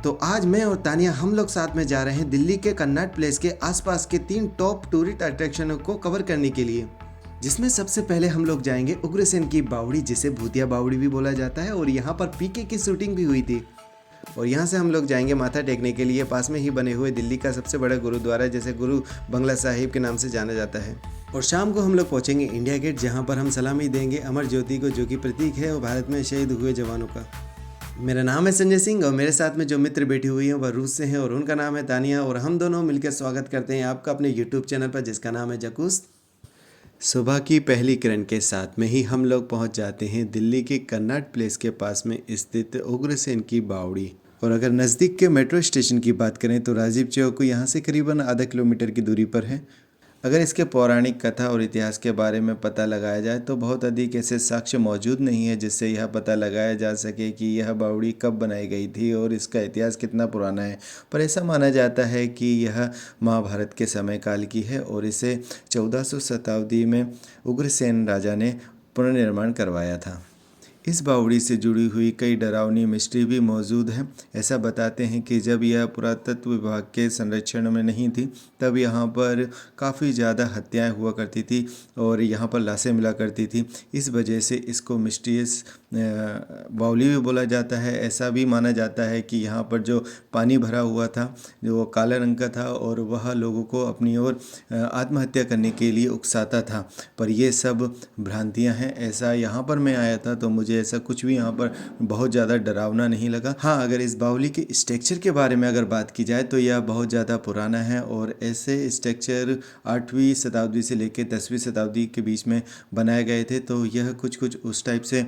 तो आज मैं और तानिया हम लोग साथ में जा रहे हैं दिल्ली के कन्नाट प्लेस के आसपास के 3 टॉप टूरिस्ट अट्रैक्शनों को कवर करने के लिए, जिसमें सबसे पहले हम लोग जाएंगे उग्रसेन की बावड़ी, जिसे भूतिया बावड़ी भी बोला जाता है, और यहाँ पर पीके की शूटिंग भी हुई थी। और यहाँ से हम लोग जाएंगे माथा टेकने के लिए पास में ही बने हुए दिल्ली का सबसे बड़ा गुरुद्वारा, जैसे गुरु बंगला साहिब के नाम से जाना जाता है। और शाम को हम लोग पहुँचेंगे इंडिया गेट, जहाँ पर हम सलामी देंगे अमर ज्योति को, जो कि प्रतीक है और भारत में शहीद हुए जवानों का। मेरा नाम है संजय सिंह और मेरे साथ में जो मित्र बैठी हुई हैं वह रूस से हैं और उनका नाम है तानिया, और हम दोनों मिलकर स्वागत करते हैं आपका अपने यूट्यूब चैनल पर, जिसका नाम है जकूस। सुबह की पहली किरण के साथ में ही हम लोग पहुंच जाते हैं दिल्ली के कन्नाट प्लेस के पास में स्थित उग्रसेन की बावड़ी। और अगर नज़दीक के मेट्रो स्टेशन की बात करें तो राजीव चौक यहाँ से करीबन आधा किलोमीटर की दूरी पर है। अगर इसके पौराणिक कथा और इतिहास के बारे में पता लगाया जाए तो बहुत अधिक ऐसे साक्ष्य मौजूद नहीं है जिससे यह पता लगाया जा सके कि यह बावड़ी कब बनाई गई थी और इसका इतिहास कितना पुराना है। पर ऐसा माना जाता है कि यह महाभारत के समय काल की है और इसे 1400 शताब्दी में उग्रसेन राजा ने पुनर्निर्माण करवाया था। इस बावड़ी से जुड़ी हुई कई डरावनी मिस्ट्री भी मौजूद हैं। ऐसा बताते हैं कि जब यह पुरातत्व विभाग के संरक्षण में नहीं थी तब यहाँ पर काफ़ी ज़्यादा हत्याएं हुआ करती थी और यहाँ पर लाशें मिला करती थी। इस वजह से इसको मिस्टीरियस बावली भी बोला जाता है। ऐसा भी माना जाता है कि यहाँ पर जो पानी भरा हुआ था जो वो काले रंग का था और वह लोगों को अपनी ओर आत्महत्या करने के लिए उकसाता था। पर ये सब भ्रांतियाँ हैं। ऐसा यहाँ पर मैं आया था तो मुझे ऐसा कुछ भी यहाँ पर बहुत ज़्यादा डरावना नहीं लगा। हाँ, अगर इस बावली के स्ट्रक्चर के बारे में अगर बात की जाए तो यह बहुत ज़्यादा पुराना है और ऐसे स्ट्रक्चर 8वीं शताब्दी से लेकर 10वीं शताब्दी के बीच में बनाए गए थे। तो यह कुछ उस टाइप से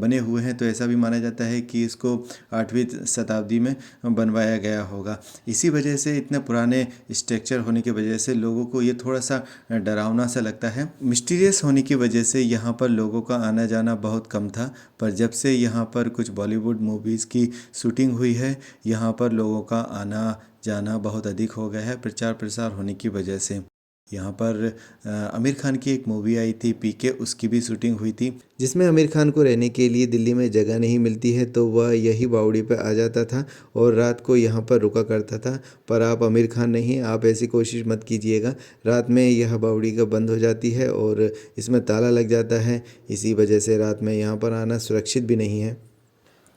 बने हुए हैं। तो ऐसा भी माना जाता है कि इसको 8वीं शताब्दी में बनवाया गया होगा। इसी वजह से इतने पुराने स्ट्रक्चर होने की वजह से लोगों को ये थोड़ा सा डरावना सा लगता है। मिस्टीरियस होने की वजह से यहाँ पर लोगों का आना जाना बहुत कम था। पर जब से यहाँ पर कुछ बॉलीवुड मूवीज़ की शूटिंग हुई है यहाँ पर लोगों का आना जाना बहुत अधिक हो गया है, प्रचार प्रसार होने की वजह से। यहाँ पर आमिर खान की एक मूवी आई थी पीके, उसकी भी शूटिंग हुई थी, जिसमें आमिर खान को रहने के लिए दिल्ली में जगह नहीं मिलती है तो वह यही बावड़ी पर आ जाता था और रात को यहाँ पर रुका करता था। पर आप आमिर खान नहीं, आप ऐसी कोशिश मत कीजिएगा। रात में यह बावड़ी का बंद हो जाती है और इसमें ताला लग जाता है। इसी वजह से रात में यहाँ पर आना सुरक्षित भी नहीं है।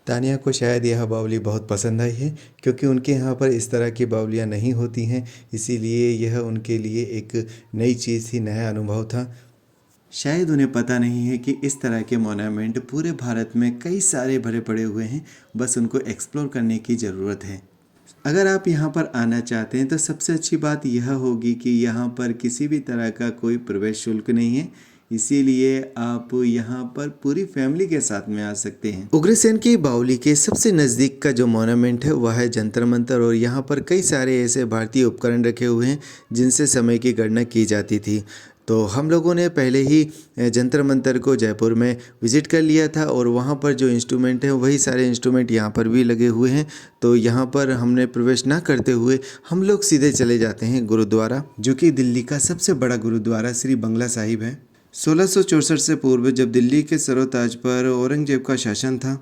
तानिया को शायद यह बावली बहुत पसंद आई है क्योंकि उनके यहाँ पर इस तरह की बावलियाँ नहीं होती हैं, इसीलिए यह उनके लिए एक नई चीज़ थी, नया अनुभव था। शायद उन्हें पता नहीं है कि इस तरह के मोन्यूमेंट पूरे भारत में कई सारे भरे पड़े हुए हैं, बस उनको एक्सप्लोर करने की ज़रूरत है। अगर आप यहाँ पर आना चाहते हैं तो सबसे अच्छी बात यह होगी कि यहाँ पर किसी भी तरह का कोई प्रवेश शुल्क नहीं है, इसीलिए आप यहाँ पर पूरी फैमिली के साथ में आ सकते हैं। उग्रसेन की बावली के सबसे नज़दीक का जो मोन्यूमेंट है वह है जंतर मंतर, और यहाँ पर कई सारे ऐसे भारतीय उपकरण रखे हुए हैं जिनसे समय की गणना की जाती थी। तो हम लोगों ने पहले ही जंतर मंतर को जयपुर में विज़िट कर लिया था और वहाँ पर जो इंस्ट्रूमेंट हैं वही सारे इंस्ट्रूमेंट यहाँ पर भी लगे हुए हैं। तो यहाँ पर हमने प्रवेश ना करते हुए हम लोग सीधे चले जाते हैं गुरुद्वारा, जो कि दिल्ली का सबसे बड़ा गुरुद्वारा श्री बंगला साहिब है। 1664 से पूर्व जब दिल्ली के सरोताज पर औरंगजेब का शासन था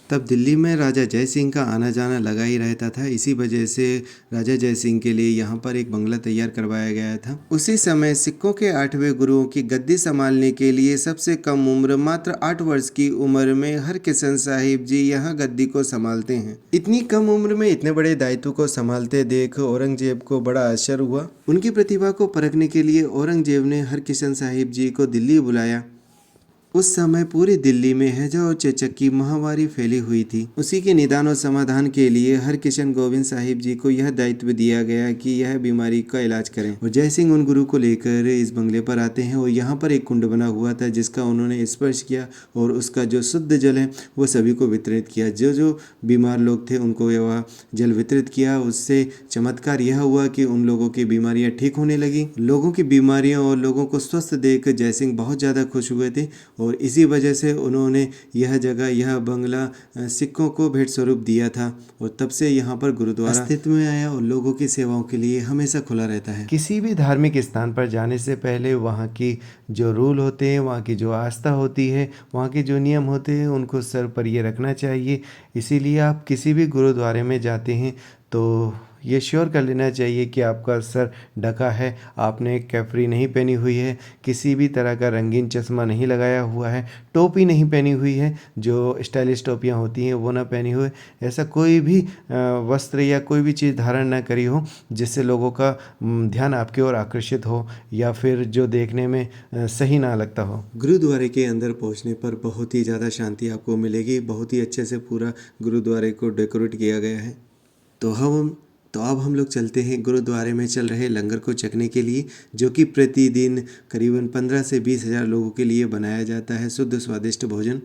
तब दिल्ली में राजा जय सिंह का आना जाना लगा ही रहता था। इसी वजह से राजा जय सिंह के लिए यहाँ पर एक बंगला तैयार करवाया गया था। उसी समय सिखों के 8वें गुरुओं की गद्दी संभालने के लिए सबसे कम उम्र मात्र 8 वर्ष की उम्र में हरकिशन साहिब जी यहाँ गद्दी को संभालते हैं। इतनी कम उम्र में इतने बड़े दायित्व को संभालते देख औरंगजेब को बड़ा आश्चर्य हुआ। उनकी प्रतिभा को परखने के लिए औरंगजेब ने हरकिशन साहिब जी को दिल्ली बुलाया। उस समय पूरी दिल्ली में हैजा और चेचक की महामारी फैली हुई थी। उसी के निदान और समाधान के लिए हरकिशन गोविंद साहिब जी को यह दायित्व दिया गया कि यह बीमारी का इलाज करें। और जय सिंह उन गुरु को लेकर इस बंगले पर आते हैं और यहाँ पर एक कुंड बना हुआ था जिसका उन्होंने स्पर्श किया और उसका जो शुद्ध जल है वो सभी को वितरित किया। जो जो बीमार लोग थे उनको वह जल वितरित किया। उससे चमत्कार यह हुआ कि उन लोगों की बीमारियाँ ठीक होने लगी। लोगों की बीमारियाँ और लोगों को स्वस्थ देख जय सिंह बहुत ज़्यादा खुश हुए थे और इसी वजह से उन्होंने यह जगह, यह बंगला सिखों को भेंट स्वरूप दिया था और तब से यहाँ पर गुरुद्वारा अस्तित्व में आया और लोगों की सेवाओं के लिए हमेशा खुला रहता है। किसी भी धार्मिक स्थान पर जाने से पहले वहाँ की जो रूल होते हैं, वहाँ की जो आस्था होती है, वहाँ के जो नियम होते हैं, उनको सर पर ये रखना चाहिए। इसीलिए आप किसी भी गुरुद्वारे में जाते हैं तो ये श्योर कर लेना चाहिए कि आपका सर ढका है, आपने कैफ्री नहीं पहनी हुई है, किसी भी तरह का रंगीन चश्मा नहीं लगाया हुआ है, टोपी नहीं पहनी हुई है, जो स्टाइलिश टोपियाँ होती हैं वो ना पहनी हुई, ऐसा कोई भी वस्त्र या कोई भी चीज़ धारण ना करी हो जिससे लोगों का ध्यान आपकी ओर आकर्षित हो या फिर जो देखने में सही ना लगता हो। गुरुद्वारे के अंदर पहुंचने पर बहुत ही ज़्यादा शांति आपको मिलेगी। बहुत ही अच्छे से पूरा गुरुद्वारे को डेकोरेट किया गया है। तो अब हम लोग चलते हैं गुरुद्वारे में चल रहे लंगर को चखने के लिए, जो कि प्रतिदिन करीबन 15 से 20 हज़ार लोगों के लिए बनाया जाता है शुद्ध स्वादिष्ट भोजन।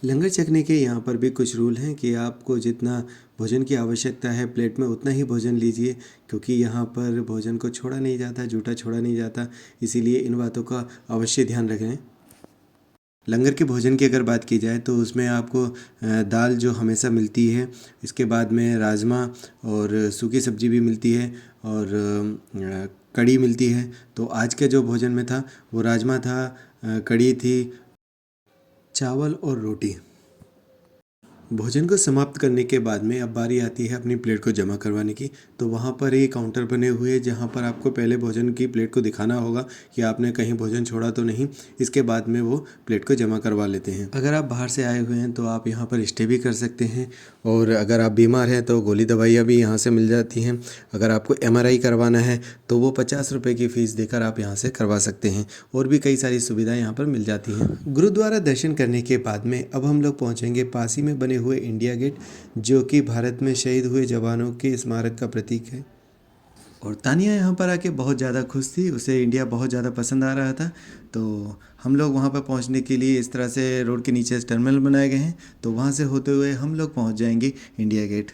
लंगर चखने के यहाँ पर भी कुछ रूल हैं कि आपको जितना भोजन की आवश्यकता है प्लेट में उतना ही भोजन लीजिए, क्योंकि यहाँ पर भोजन को छोड़ा नहीं जाता, जूठा छोड़ा नहीं जाता, इसीलिए इन बातों का अवश्य ध्यान रखें। लंगर के भोजन की अगर बात की जाए तो उसमें आपको दाल जो हमेशा मिलती है, इसके बाद में राजमा और सूखी सब्जी भी मिलती है और कड़ी मिलती है। तो आज के जो भोजन में था वो राजमा था, कड़ी थी, चावल और रोटी। भोजन को समाप्त करने के बाद में अब बारी आती है अपनी प्लेट को जमा करवाने की। तो वहाँ पर एक काउंटर बने हुए हैं जहाँ पर आपको पहले भोजन की प्लेट को दिखाना होगा कि आपने कहीं भोजन छोड़ा तो नहीं, इसके बाद में वो प्लेट को जमा करवा लेते हैं। अगर आप बाहर से आए हुए हैं तो आप यहाँ पर स्टे भी कर सकते हैं और अगर आप बीमार हैं तो गोली दवाइयाँ भी यहाँ से मिल जाती हैं। अगर आपको MRI करवाना है तो वो 50 रुपये की फ़ीस देकर आप यहाँ से करवा सकते हैं और भी कई सारी सुविधाएँ यहाँ पर मिल जाती हैं। गुरुद्वारा दर्शन करने के बाद में अब हम लोग पहुँचेंगे पास ही में बने हुए इंडिया गेट, जो कि भारत में शहीद हुए जवानों के स्मारक का प्रतीक है। और तानिया यहाँ पर आके बहुत ज़्यादा खुश थी, उसे इंडिया बहुत ज़्यादा पसंद आ रहा था। तो हम लोग वहाँ पर पहुँचने के लिए इस तरह से रोड के नीचे टर्मिनल बनाए गए हैं, तो वहाँ से होते हुए हम लोग पहुँच जाएंगे इंडिया गेट।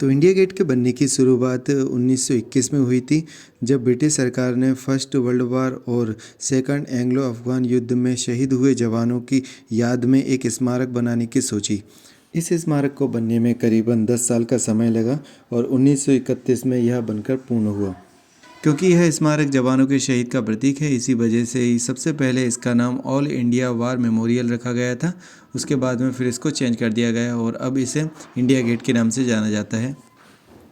तो इंडिया गेट के बनने की शुरुआत 1921 में हुई थी, जब ब्रिटिश सरकार ने फर्स्ट वर्ल्ड वार और सेकंड एंग्लो अफगान युद्ध में शहीद हुए जवानों की याद में एक स्मारक बनाने की सोची। इस स्मारक को बनने में करीबन 10 साल का समय लगा और 1931 में यह बनकर पूर्ण हुआ। क्योंकि यह स्मारक जवानों के शहीद का प्रतीक है, इसी वजह से ही सबसे पहले इसका नाम ऑल इंडिया वार मेमोरियल रखा गया था। उसके बाद में फिर इसको चेंज कर दिया गया और अब इसे इंडिया गेट के नाम से जाना जाता है।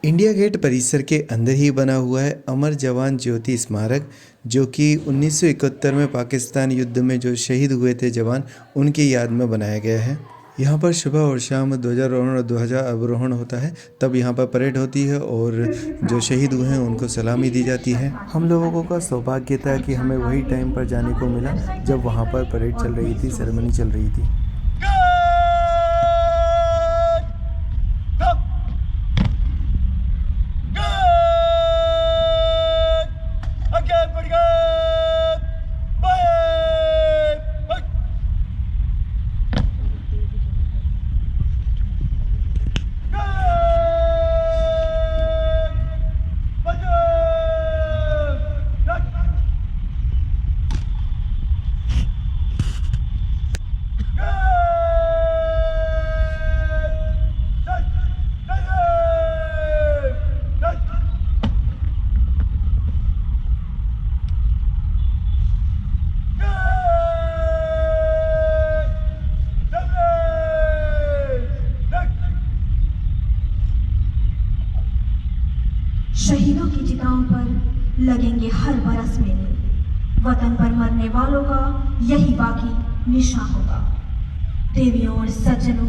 इंडिया गेट परिसर के अंदर ही बना हुआ है अमर जवान ज्योति स्मारक, जो कि 1971 में पाकिस्तान युद्ध में जो शहीद हुए थे जवान, उनकी याद में बनाया गया है। यहाँ पर सुबह और शाम ध्वजारोहण और ध्वजा अवरोहण होता है, तब यहाँ पर परेड होती है और जो शहीद हुए हैं उनको सलामी दी जाती है। हम लोगों का सौभाग्य था कि हमें वही टाइम पर जाने को मिला जब वहाँ पर परेड चल रही थी, सेरेमनी चल रही थी। शहीदों की चिताओं पर लगेंगे हर बरस मेले, वतन पर मरने वालों का यही बाकी निशान होगा। देवियों और सज्जनों,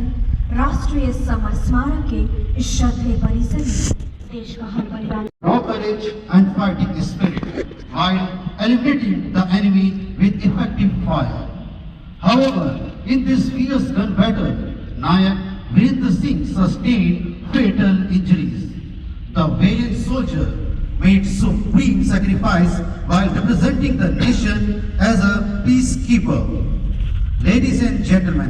राष्ट्रीय समर स्मारक के इस श्रद्धेय परिसर में देश का हर बलिदान, raw courage and fighting spirit while eliminating the enemy with effective fire. However, in this fierce gun battle, Nayak Virendra Singh sustained fatal injuries. The valiant soldier made supreme sacrifice while representing the nation as a peacekeeper. Ladies and gentlemen,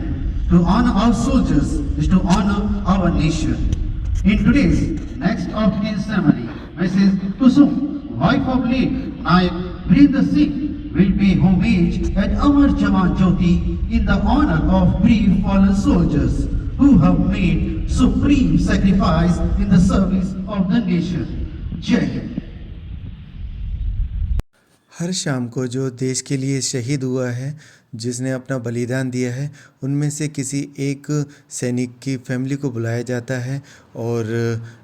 to honor our soldiers is to honor our nation. In today's next of kin ceremony, Mrs. Kusum, wife of late Nayak Virendra Singh, will pay homage at Amar Jawan Jyoti in the honor of brave fallen soldiers who have made supreme sacrifice in the service of the nation. Jai Hind. हर शाम को जो देश के लिए शहीद हुआ है, जिसने अपना बलिदान दिया है, उनमें से किसी एक सैनिक की फैमिली को बुलाया जाता है और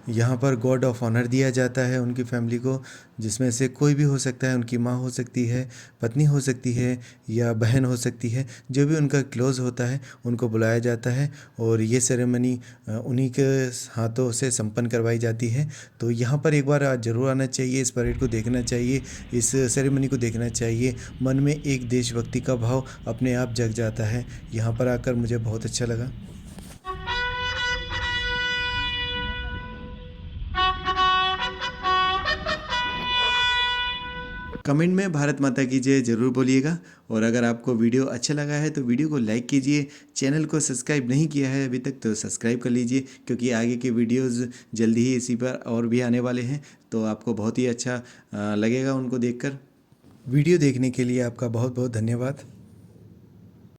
यहाँ पर गॉर्ड ऑफ ऑनर दिया जाता है उनकी फैमिली को, जिसमें से कोई भी हो सकता है, उनकी माँ हो सकती है, पत्नी हो सकती है या बहन हो सकती है, जो भी उनका क्लोज़ होता है उनको बुलाया जाता है और ये सेरेमनी उन्हीं के हाथों से संपन्न करवाई जाती है। तो यहाँ पर एक बार ज़रूर आना चाहिए, इस परेड को देखना चाहिए, इस सेरेमनी को देखना चाहिए। मन में एक देशभक्ति का भाव अपने आप जग जाता है। यहाँ पर आकर मुझे बहुत अच्छा लगा। कमेंट में भारत माता की जय ज़रूर बोलिएगा और अगर आपको वीडियो अच्छा लगा है तो वीडियो को लाइक कीजिए। चैनल को सब्सक्राइब नहीं किया है अभी तक तो सब्सक्राइब कर लीजिए, क्योंकि आगे के वीडियोस जल्दी ही इसी पर और भी आने वाले हैं, तो आपको बहुत ही अच्छा लगेगा उनको देखकर। वीडियो देखने के लिए आपका बहुत बहुत धन्यवाद।